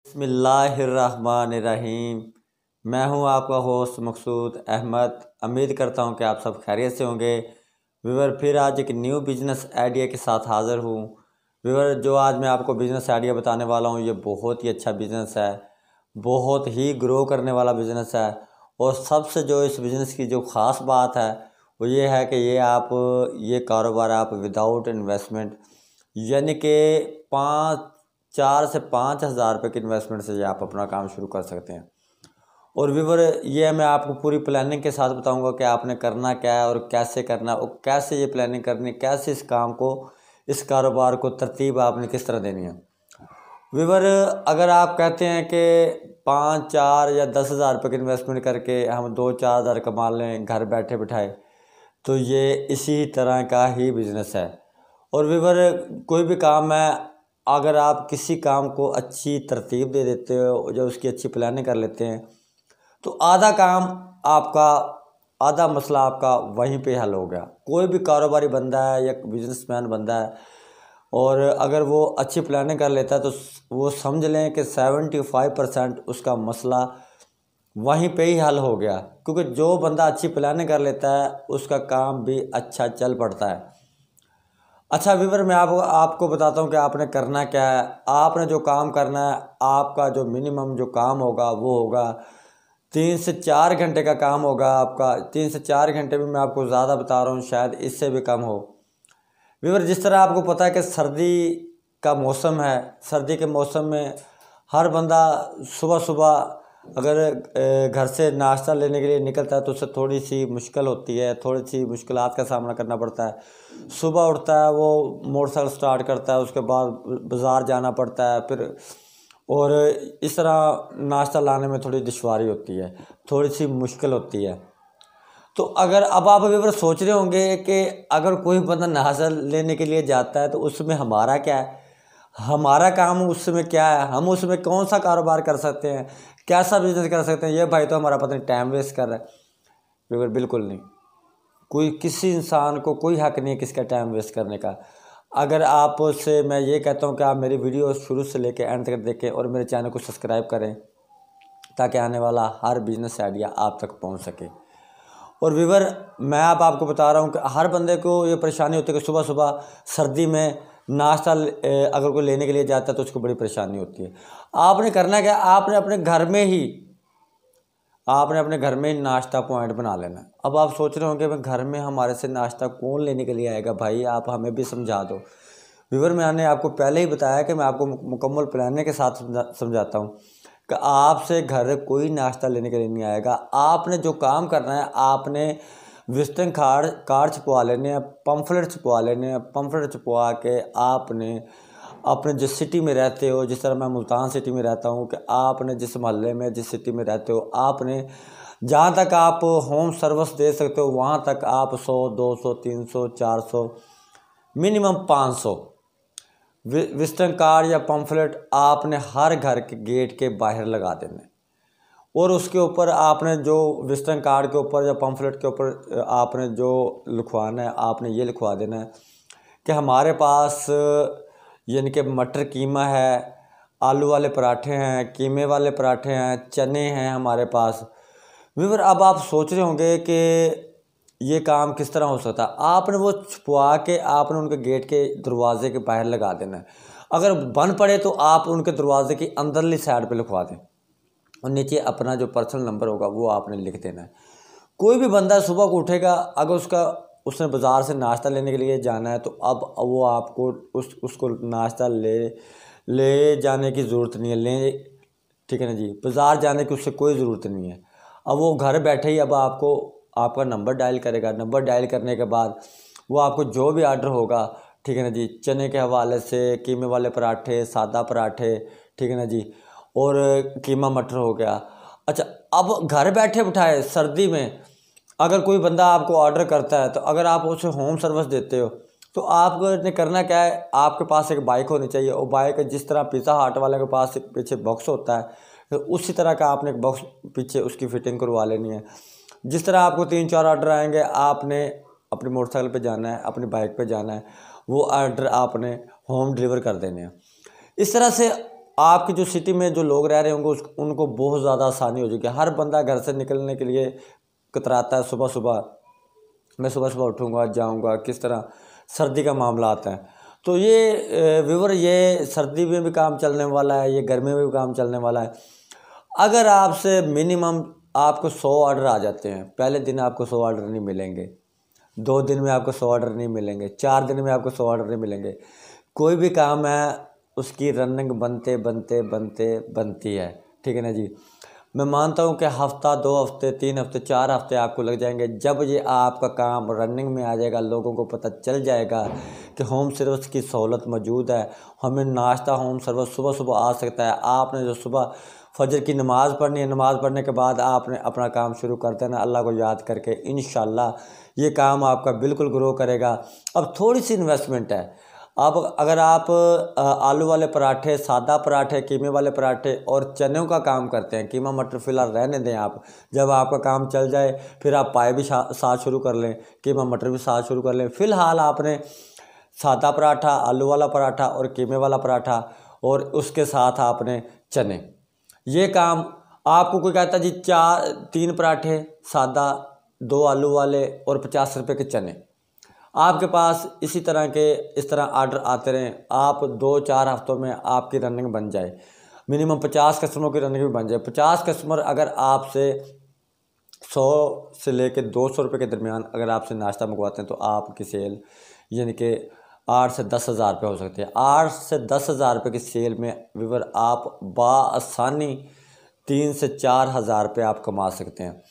बिस्मिल्लाहिर्रहमानिर्रहीम। मैं हूं आपका होस्ट मकसूद अहमद। उम्मीद करता हूं कि आप सब खैरियत से होंगे। व्यूअर, फिर आज एक न्यू बिजनेस आइडिया के साथ हाज़िर हूं। व्यूअर, जो आज मैं आपको बिज़नेस आइडिया बताने वाला हूं, ये बहुत ही अच्छा बिज़नेस है, बहुत ही ग्रो करने वाला बिज़नेस है। और सबसे जो इस बिज़नेस की जो ख़ास बात है वो ये है कि ये कारोबार आप विदाउट इन्वेस्टमेंट, यानी कि 4 से 5 हज़ार रुपये की इन्वेस्टमेंट से ये आप अपना काम शुरू कर सकते हैं। और व्यूअर, ये मैं आपको पूरी प्लानिंग के साथ बताऊंगा कि आपने करना क्या है और कैसे करना है और कैसे ये प्लानिंग करनी, कैसे इस काम को, इस कारोबार को तरतीब आपने किस तरह देनी है। व्यूअर, अगर आप कहते हैं कि 5, 4 या 10 हज़ार रुपये की इन्वेस्टमेंट करके हम 2, 4 हज़ार कमा लें घर बैठे बिठाए, तो ये इसी तरह का ही बिज़नेस है। और व्यूअर, कोई भी काम है, अगर आप किसी काम को अच्छी तरतीब दे देते हो, जो उसकी अच्छी प्लानिंग कर लेते हैं, तो आधा काम आपका, आधा मसला आपका वहीं पे हल हो गया। कोई भी कारोबारी बंदा है या बिजनेसमैन बंदा है, और अगर वो अच्छी प्लानिंग कर लेता है तो वो समझ लें कि 75% उसका मसला वहीं पे ही हल हो गया। क्योंकि जो बंदा अच्छी प्लानिंग कर लेता है उसका काम भी अच्छा चल पड़ता है। अच्छा व्यूअर, मैं आपको बताता हूँ कि आपने करना क्या है। आपने जो काम करना है, आपका जो मिनिमम जो काम होगा वो होगा 3 से 4 घंटे का काम होगा आपका। 3 से 4 घंटे भी मैं आपको ज़्यादा बता रहा हूँ, शायद इससे भी कम हो। व्यूअर, जिस तरह आपको पता है कि सर्दी का मौसम है, सर्दी के मौसम में हर बंदा सुबह सुबह अगर घर से नाश्ता लेने के लिए निकलता है तो उससे थोड़ी सी मुश्किल होती है, थोड़ी सी मुश्किलात का सामना करना पड़ता है। सुबह उठता है, वो मोटरसाइकिल स्टार्ट करता है, उसके बाद बाज़ार जाना पड़ता है, फिर और इस तरह नाश्ता लाने में थोड़ी दुश्वारी होती है, थोड़ी सी मुश्किल होती है। तो अगर अब आप व्यूअर सोच रहे होंगे कि अगर कोई बंदा नाश्ता लेने के लिए जाता है तो उसमें हमारा क्या है, हमारा काम उसमें क्या है, हम उसमें कौन सा कारोबार कर सकते हैं, कैसा बिजनेस कर सकते हैं। ये भाई तो हमारा पता नहीं टाइम वेस्ट कर रहा है। व्यूअर, बिल्कुल नहीं। कोई किसी इंसान को कोई हक नहीं है किसका टाइम वेस्ट करने का। अगर आपसे मैं ये कहता हूँ कि आप मेरी वीडियो शुरू से लेकर एंड तक देखें और मेरे चैनल को सब्सक्राइब करें, ताकि आने वाला हर बिज़नेस आइडिया आप तक पहुँच सके। और व्यूअर, मैं अब आपको बता रहा हूँ कि हर बंदे को ये परेशानी होती है कि सुबह सुबह सर्दी में नाश्ता अगर कोई लेने के लिए जाता है तो उसको बड़ी परेशानी होती है। आपने करना क्या, आपने अपने घर में ही नाश्ता पॉइंट बना लेना। अब आप सोच रहे होंगे भाई घर में हमारे से नाश्ता कौन लेने के लिए आएगा, भाई आप हमें भी समझा दो। व्यूअर, मैंने आपको पहले ही बताया कि मैं आपको मुकम्मल प्लानिंग के साथ समझाता हूँ कि आपसे घर कोई नाश्ता लेने के लिए नहीं आएगा। आपने जो काम करना है, आपने विजिटिंग कार्ड छपवा लेने हैं, पम्फलेट छपवा लेने हैं। पम्फलेट छपवा के आपने अपने जिस सिटी में रहते हो, जिस तरह मैं मुल्तान सिटी में रहता हूँ, कि आपने जिस मोहल्ले में, जिस सिटी में रहते हो, आपने जहाँ तक आप होम सर्विस दे सकते हो वहाँ तक आप 100, 200, 300, 400, मिनिमम 500 विजिटिंग कार्ड या पम्फलेट आपने हर घर के गेट के बाहर लगा देने। और उसके ऊपर आपने जो विजिटिंग कार्ड के ऊपर या पम्फलेट के ऊपर आपने जो लिखवाना है, आपने ये लिखवा देना है कि हमारे पास यानी कि मटर कीमा है, आलू वाले पराठे हैं, कीमे वाले पराठे हैं, चने हैं हमारे पास। व्यूअर, अब आप सोच रहे होंगे कि ये काम किस तरह हो सकता है। आपने वो छुपवा के आपने उनके गेट के दरवाजे के बाहर लगा देना है। अगर बन पड़े तो आप उनके दरवाजे की अंदरली साइड पे लिखवा दें, और नीचे अपना जो पर्सनल नंबर होगा वो आपने लिख देना है। कोई भी बंदा सुबह को उठेगा, अगर उसने बाज़ार से नाश्ता लेने के लिए जाना है, तो अब वो आपको उसको नाश्ता ले जाने की ज़रूरत नहीं है, ठीक है ना जी, बाज़ार जाने की उससे कोई ज़रूरत नहीं है। अब वो घर बैठे ही अब आपका नंबर डायल करेगा। नंबर डायल करने के बाद वो आपको जो भी आर्डर होगा, ठीक है ना जी, चने के हवाले से कीमे वाले पराठे, सादा पराठे, ठीक है ना जी, और कीमा मटर हो गया। अच्छा, अब घर बैठे बिठाए सर्दी में अगर कोई बंदा आपको ऑर्डर करता है, तो अगर आप उसे होम सर्विस देते हो तो आपने करना क्या है, आपके पास एक बाइक होनी चाहिए। और बाइक जिस तरह पिज़्ज़ा हट वाले के पास एक पीछे बॉक्स होता है, तो उसी तरह का आपने एक बॉक्स पीछे उसकी फिटिंग करवा लेनी है। जिस तरह आपको 3-4 ऑर्डर आएंगे, आपने अपनी मोटरसाइकिल पे जाना है, अपनी बाइक पे जाना है, वो ऑर्डर आपने होम डिलीवर कर देने हैं। इस तरह से आपकी जो सिटी में जो लोग रह रहे होंगे उनको बहुत ज़्यादा आसानी हो जाएगी। हर बंदा घर से निकलने के लिए कतराता है सुबह सुबह, मैं सुबह सुबह उठूँगा जाऊँगा, किस तरह सर्दी का मामला आता है। तो ये व्यूअर, ये सर्दी में भी काम चलने वाला है, ये गर्मी में भी काम चलने वाला है। अगर आपसे मिनिमम आपको 100 ऑर्डर आ जाते हैं, पहले दिन आपको 100 ऑर्डर नहीं मिलेंगे, 2 दिन में आपको 100 ऑर्डर नहीं मिलेंगे, 4 दिन में आपको 100 ऑर्डर नहीं मिलेंगे। कोई भी काम है उसकी रनिंग बनते बनते बनते बनती है, ठीक है ना जी। मैं मानता हूँ कि हफ्ता, 2 हफ्ते, 3 हफ्ते, 4 हफ्ते आपको लग जाएंगे। जब ये आपका काम रनिंग में आ जाएगा, लोगों को पता चल जाएगा कि होम सर्विस की सहूलत मौजूद है, हमें नाश्ता होम सर्विस सुबह सुबह आ सकता है। आपने जो सुबह फजर की नमाज़ पढ़नी है, नमाज़ पढ़ने के बाद आपने अपना काम शुरू कर देना अल्लाह को याद करके। इंशाल्लाह ये काम आपका बिल्कुल ग्रो करेगा। अब थोड़ी सी इन्वेस्टमेंट है। अब अगर आप आलू वाले पराठे, सादा पराठे, कीमे वाले पराठे और चनों का काम करते हैं, कीमा मटर फ़िलहाल रहने दें आप, जब आपका काम चल जाए फिर आप पाए भी साथ शुरू कर लें, कीमा मटर भी साथ शुरू कर लें। फ़िलहाल आपने सादा पराठा, आलू वाला पराठा और कीमे वाला पराठा और उसके साथ आपने चने, ये काम आपको कोई कहता जी 3 पराठे सादा, 2 आलू वाले और 50 रुपये के चने, आपके पास इस तरह आर्डर आते रहें, आप 2-4 हफ्तों में आपकी रनिंग बन जाए। मिनिमम 50 कस्टमरों की रनिंग भी बन जाए। 50 कस्टमर अगर आपसे 100 से लेकर 200 रुपये के दरमियान अगर आपसे नाश्ता मंगवाते हैं तो आपकी सेल यानी कि 8 से 10 हज़ार रुपये हो सकते हैं। 8 से 10 हज़ार रुपये की सेल में व्यूअर आप बाआसानी 3 से 4 हज़ार रुपये आप कमा सकते हैं।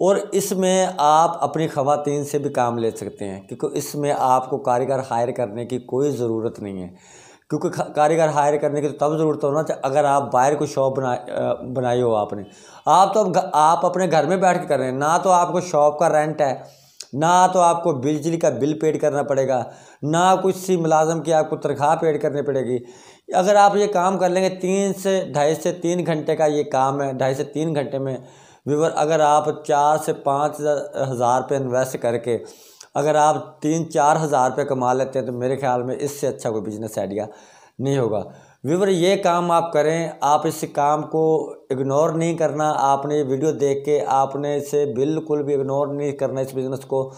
और इसमें आप अपनी ख़वातीन से भी काम ले सकते हैं, क्योंकि इसमें आपको कारीगर हायर करने की कोई ज़रूरत नहीं है। क्योंकि कारीगर हायर करने की तो तब ज़रूरत होना चाहिए अगर आप बाहर कोई शॉप बनाई हो आपने। आप तो आप अपने घर में बैठ के कर रहे हैं, ना तो आपको शॉप का रेंट है, ना तो आपको बिजली का बिल पेड करना पड़ेगा, ना किसी मुलाजम की आपको तनख्वाह पेड करनी पड़ेगी। अगर आप ये काम कर लेंगे 2.5 से 3 घंटे का ये काम है, 2.5 से 3 घंटे में व्यूअर, अगर आप 4 से 5 हज़ार रुपये इन्वेस्ट करके अगर आप 3-4 हज़ार रुपये कमा लेते हैं तो मेरे ख्याल में इससे अच्छा कोई बिजनेस आइडिया नहीं होगा। व्यूअर, ये काम आप करें, आप इस काम को इग्नोर नहीं करना। आपने ये वीडियो देख के आपने इसे बिल्कुल भी इग्नोर नहीं करना इस बिज़नेस को।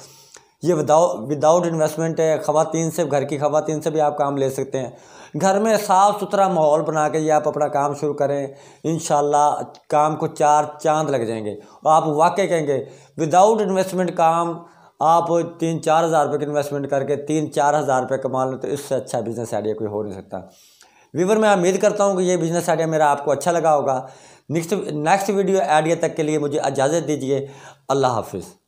ये विदाउट इन्वेस्टमेंट है। ख़वातीन से, घर की ख़वातीन से भी आप काम ले सकते हैं। घर में साफ़ सुथरा माहौल बना के ये आप अपना काम शुरू करें, इंशाल्लाह काम को 4 चांद लग जाएंगे। और आप वाकई कहेंगे विदाउट इन्वेस्टमेंट काम आप 3-4 हज़ार रुपये की इन्वेस्टमेंट करके 3-4 हज़ार रुपये कमा लें तो इससे अच्छा बिज़नेस आइडिया कोई हो नहीं सकता। व्यूअर, मैं उम्मीद करता हूँ कि ये बिज़नेस आइडिया मेरा आपको अच्छा लगा होगा। नेक्स्ट वीडियो आइडिया तक के लिए मुझे इजाज़त दीजिए। अल्लाह हाफिज़।